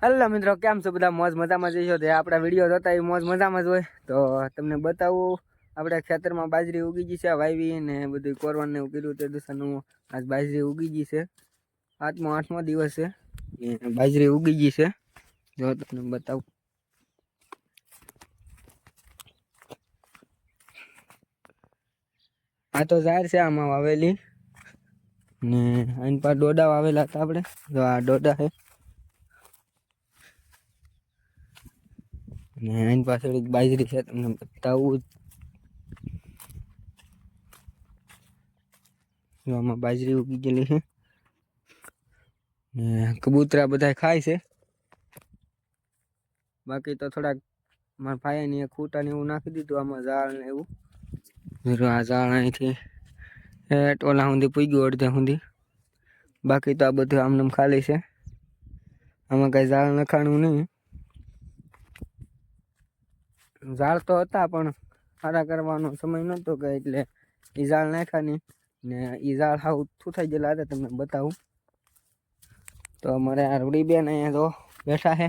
Hello मित्रों, केम छो बधा? मौज मजामां જ છો? તે આપણા વિડીયો જોતા એ मौज મજામાં જ હોય તો તમને બતાવું આપણે ખેતરમાં બાજરી ઉગી ગઈ છે, વાવી ને બધું કોરવાનું એવું કર્યું તે દિશાનું આજ બાજરી ઉગી ગઈ છે। 8મો દિવસ છે ને બાજરી ઉગી ગઈ છે। જો તમને બતાવું, આ તો ઝાડ છે આમાં વાવેલી ને આની પર ડોડા વાવેલા હતા આપણે। જો આ ડોડા છે ને આની પાછળ એક બાજરી છે, તમને બતાવું। જો આમાં બાજરી ઉગી ગયેલી છે ને કબૂતરા બધા ખાય છે। બાકી તો થોડાક મારા ભાઈ ને ખૂટા ને એવું નાખી દીધું આમાં ઝાડ ને એવું। આ ઝાડ અહીંથી ઓલા સુધી પૂગ્યું અડધે સુધી, બાકી તો આ બધું આમનામ ખાલી છે। આમાં કઈ ઝાડ નખાણું નહીં, ઝાડ તો હતા પણ સારા કરવાનો સમય નહોતો કે એટલે એ ઝાડ નાખ્યા નહીં ને એ ઝાડ હાવ થૂથાઈ ગયેલા હતા। તમને બતાવું તો અમારે આ રૂડી બેન અહીંયા તો બેઠા છે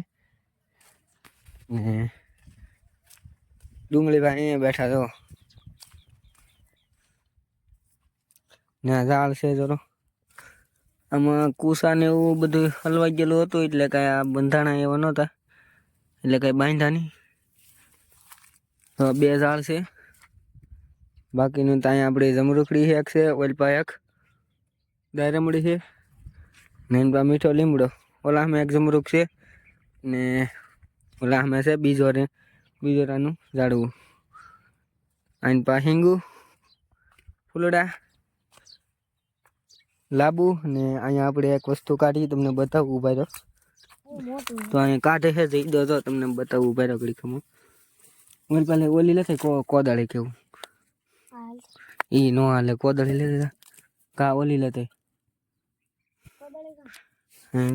ને ડુંગળી ભાઈ અહીંયા બેઠા છો ને આ ઝાડ છે જરો આમાં કુસા ને એવું બધું હલવાઈ ગયેલું હતું એટલે કઈ આ બંધાણા એવા નહોતા એટલે કઈ બાંધ્યા નહીં। બે ઝાડ છે, બાકીનું તો અહીંયા આપણી જમરૂખડી એક છે, ઓલપા એક દાયરમડી છે ને એન પા મીઠો લીમડો। ઓલામાં એક જમરૂખ છે ને ઓલામાં છે બીજોરાનું ઝાડવું। આની પા હિંગુ ફૂલડા લાબુ ને અહીંયા આપણે એક વસ્તુ કાઢી તમને બતાવું ઉભા રહ્યો તો અહીંયા કાઢે છે જઈ દો તો તમને બતાવું ઉભા રહ્યો ઘડી ખમો। ઓલી પાલે ઓલી લેતે કોદાળી કેવું ઈ નો હાલે, કોદાળી લેતે કા ઓલી લેતે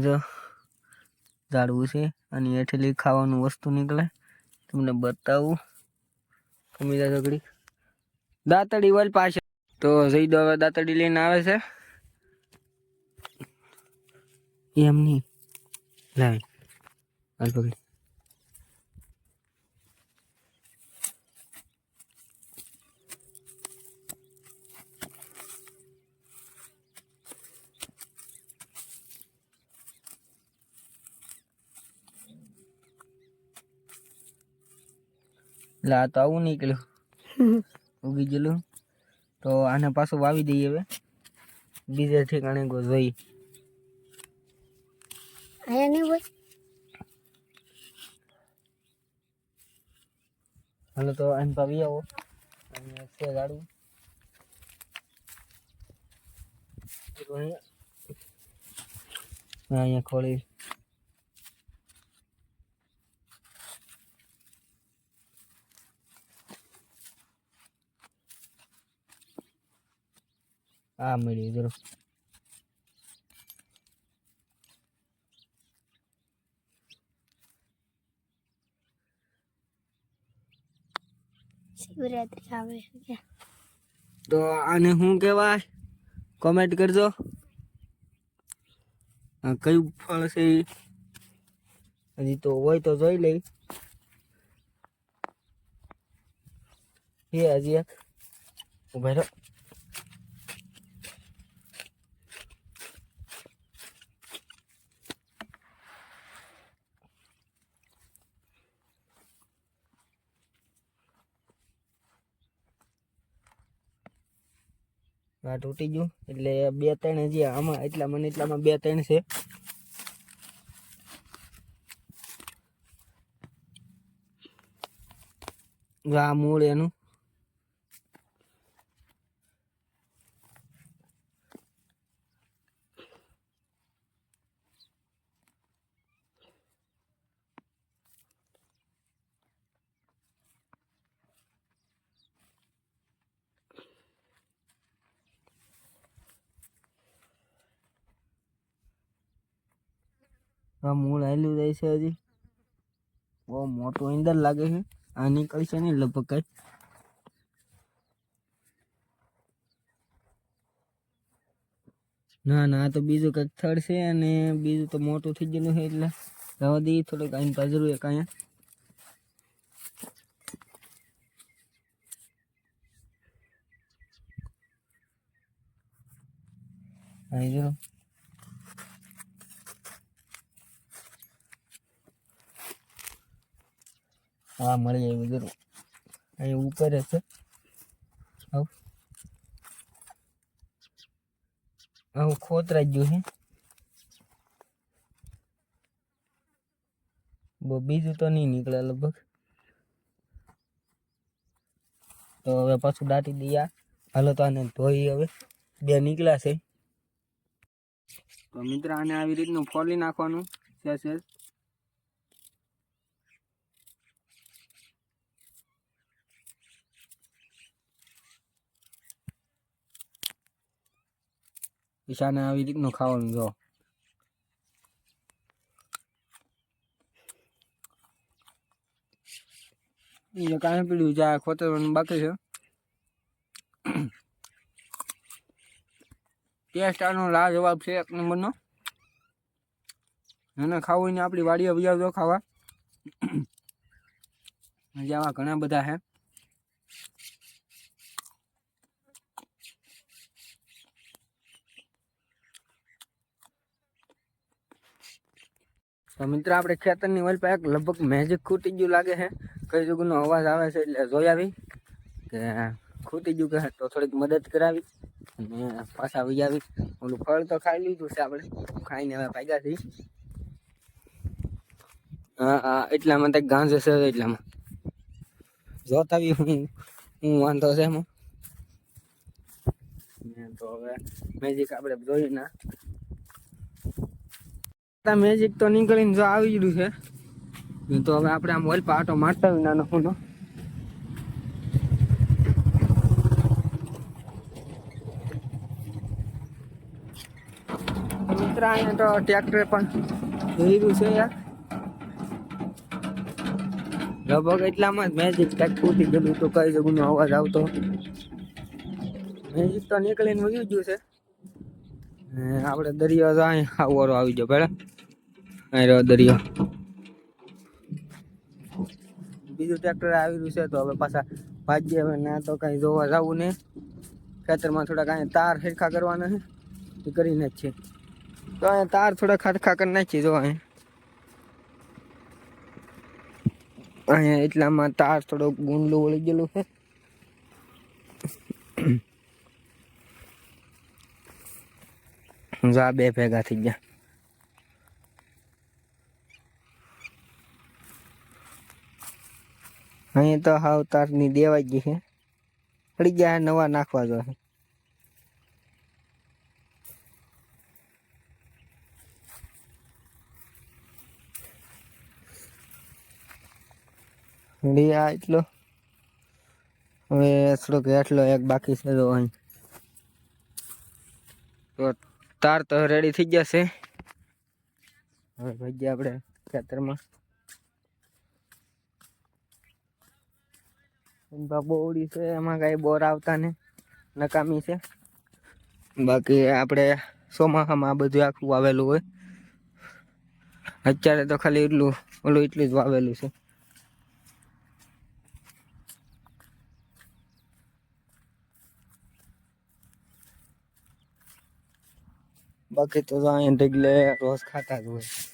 જો ઝાડવું છે અને હેઠેલી ખાવાનું વસ્તુ નીકળે તમને બતાવું। કમી જાય ઘડી દાંતડી વલ પાસે તો જઈ દો હવે દાંતડી લઈને આવે છે એમ નહીં લાવી હાલ પકડી લા તો આવું નીકળ્યું ઉગી ગયેલું તો આને પાછું વાવી દઈએ હવે બીજે ઠેકાણે ગો જોઈ આયા નહીં હોય। હાલો તો આને પાવી આવો અહીંયા છે ઝાડવું અહીંયા ખોળી આ મળી જરો શિવરાત્રી આવે છે તો આને શું કહેવાય કોમેન્ટ કરજો। આ કયું ફળ છે હજી તો હોય તો જોઈ લઈ હજી એક ઉભા રહો આ તૂટી ગયું એટલે બે ત્રણ હજી આમાં એટલામાં બે ત્રણ છે। આ મૂળ એનું મૂળ હાલ્યું જાય છે હજી બહુ મોટું અંદર લાગે છે। આ નીકળશે નહીં લગભગ કઈ ના ના, આ તો બીજું કંઈક થડ છે અને બીજું તો મોટું થઈ ગયેલું છે એટલે જવા દઈએ થોડુંક આઈને પાજરું એક અહીંયા અહીં જો હા મળી આવ્યું જરૂર અહીં ઉપર જ છે હું ખોતરાઈ ગયું છે બીજું તો નહીં નીકળે લગભગ તો હવે પાછું દાટી દઈએ હાલો તો આને ધોઈ હવે બે નીકળ્યા છે તો મિત્ર આને આવી રીતનું ફોલી નાખવાનું છે ઈશાને આવી રીતનું ખાવાનું જો કાંઈ પીડ્યું જ્યાં ખોતરવાનું બાકી છે ટેસ્ટ આનો લાજવાબ છે એક નંબરનો એને ખાવું ને આપણી વાડીએ આવજો ખાવા હજી આવા ઘણા બધા છે તો મિત્ર આપણે ખેતરની વલ પર લગભગ મેજિક ખૂટી ગયું લાગે છે કઈ જગ્યાનો અવાજ આવે છે એટલે જોઈ આવી કે ખૂટી ગયું કે તો થોડીક મદદ કરાવી અને પાછા આવી આવી ઓલું ફળ તો ખાઈ લીધું છે આપણે ખાઈને હવે ભાગ્યા થઈ હા એટલામાં તક ગાંજે છે એટલામાં જોતા આવી હું વાંધો છે એમાં તો હવે મેજિક આપણે જોઈએ ના મેજિક તો નીકળીને જો આવી ગયું છે તો હવે આપણે આમ ઓલ પાટો મારતા હોય નાનો ફૂનો મિત્ર અહીંયા તો ટ્રેક્ટર પણ જોઈ છે યાર લગભગ એટલામાં જ મેજિક કંઈક ફૂટી ગયેલું તો કઈ જગ્યાનો અવાજ આવતો મેજિક તો નીકળીને વયું ગયું છે આપણે દરિયો તો અહીં આવવારો આવી ગયો પેલા અહીં રહ્યો દરિયો બીજું ટ્રેક્ટર આવી રહ્યું છે તો હવે પાછા ભાગ્ય હવે ના તો કઈ જોવા જવું નહીં ખેતરમાં થોડા કાંઈ તાર સરખા કરવાના છે એ કરીને જ છે તો અહીંયા તાર થોડા ખરખા કરી નાખીએ જો અહીંયા એટલામાં તાર થોડોક ગુંડલું વળી ગયેલું છે જા બે ભેગા થઈ ગયા અહીં તો હાવ તારની દેવાઈ ગઈ છે પડી ગયા નવા નાખવા જોઈએ આ એટલો હવે થોડોક એટલો એક બાકી છે તો અહીં તો તાર તો રેડી થઈ ગયા છે હવે ભાઈ આપણે ખેતરમાં બોવડી છે એમાં કઈ બોર આવતા ને નકામી છે બાકી આપણે ચોમાસામાં આ બધું આખું વાવેલું હોય અત્યારે તો ખાલી એટલું એટલું જ વાવેલું છે બાકી તો અહીંયા ઢગલે રોજ ખાતા જ હોય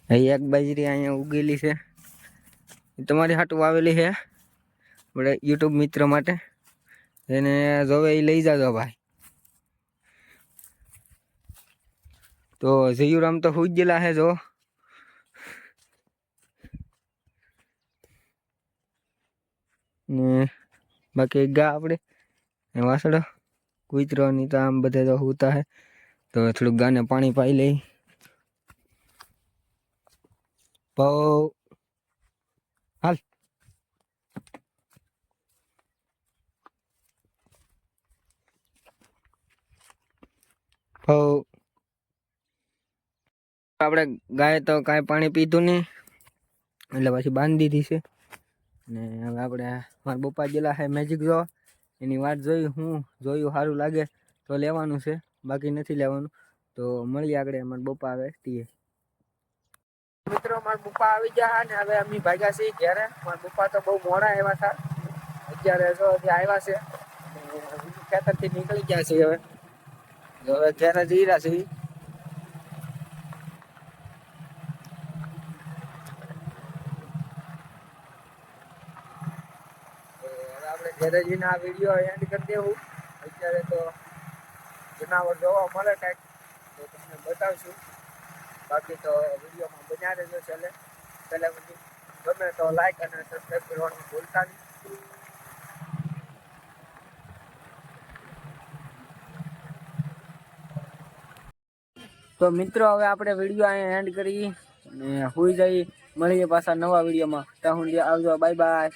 એક બાજરી અહીંયા ઉગેલી છે તમારી હાટું વાવેલી છે આપણે યુટ્યુબ મિત્ર માટે એને જોવે એ લઈ જાજો ભાઈ તો જયુરામ તો હુઈ ગયેલા છે જો ને બાકી ગા આપણે વાસડો કૂતરોની તો આમ બધે તો હોતા હે તો થોડુંક ગાને પાણી પાઈ લઈ પાવ હાલ પાવ આપણે ગાય તો કાંઈ પાણી પીધું નહીં એટલે પછી બાંધી દીધી છે ને હવે આપણે મારા પપ્પા ગયેલા છે મેજિક જો એની વાત જોઈ હું જોયું સારું લાગે તો લેવાનું છે બાકી નથી લેવાનું તો મળીએ આગળ. અમારા બપ્પા આવે તીએ. મિત્રો મારા પપ્પા આવી ગયા ને હવે અમે ભાગ્યા છીએ ઘેરે. મારા પપ્પા તો બહુ મોડા આવ્યા હતા. અત્યારે જો આવ્યા છે. ખેતરથી નીકળી ગયા છે હવે. હવે ઘેરે જઈ રહ્યા છે. આપણે ઘરે જઈને આ વિડીયો એન્ડ કરી દેવું. અત્યારે તો જનાવર જોવા મળે કાંઈક તો તમને બતાવશું. બાકી તો વિડીયોમાં બન્યા રહેજો. છેલ્લે સુધી ગમે તો લાઈક અને સબસ્ક્રાઈબ કરવાનું ભૂલતા નહીં. તો મિત્રો હવે આપણે વિડીયો અહીંયા એન્ડ કરી અને સુઈ જઈ. મળીએ પાછા નવા વિડીયોમાં. ત્યાં સુધી આવજો. Bye bye.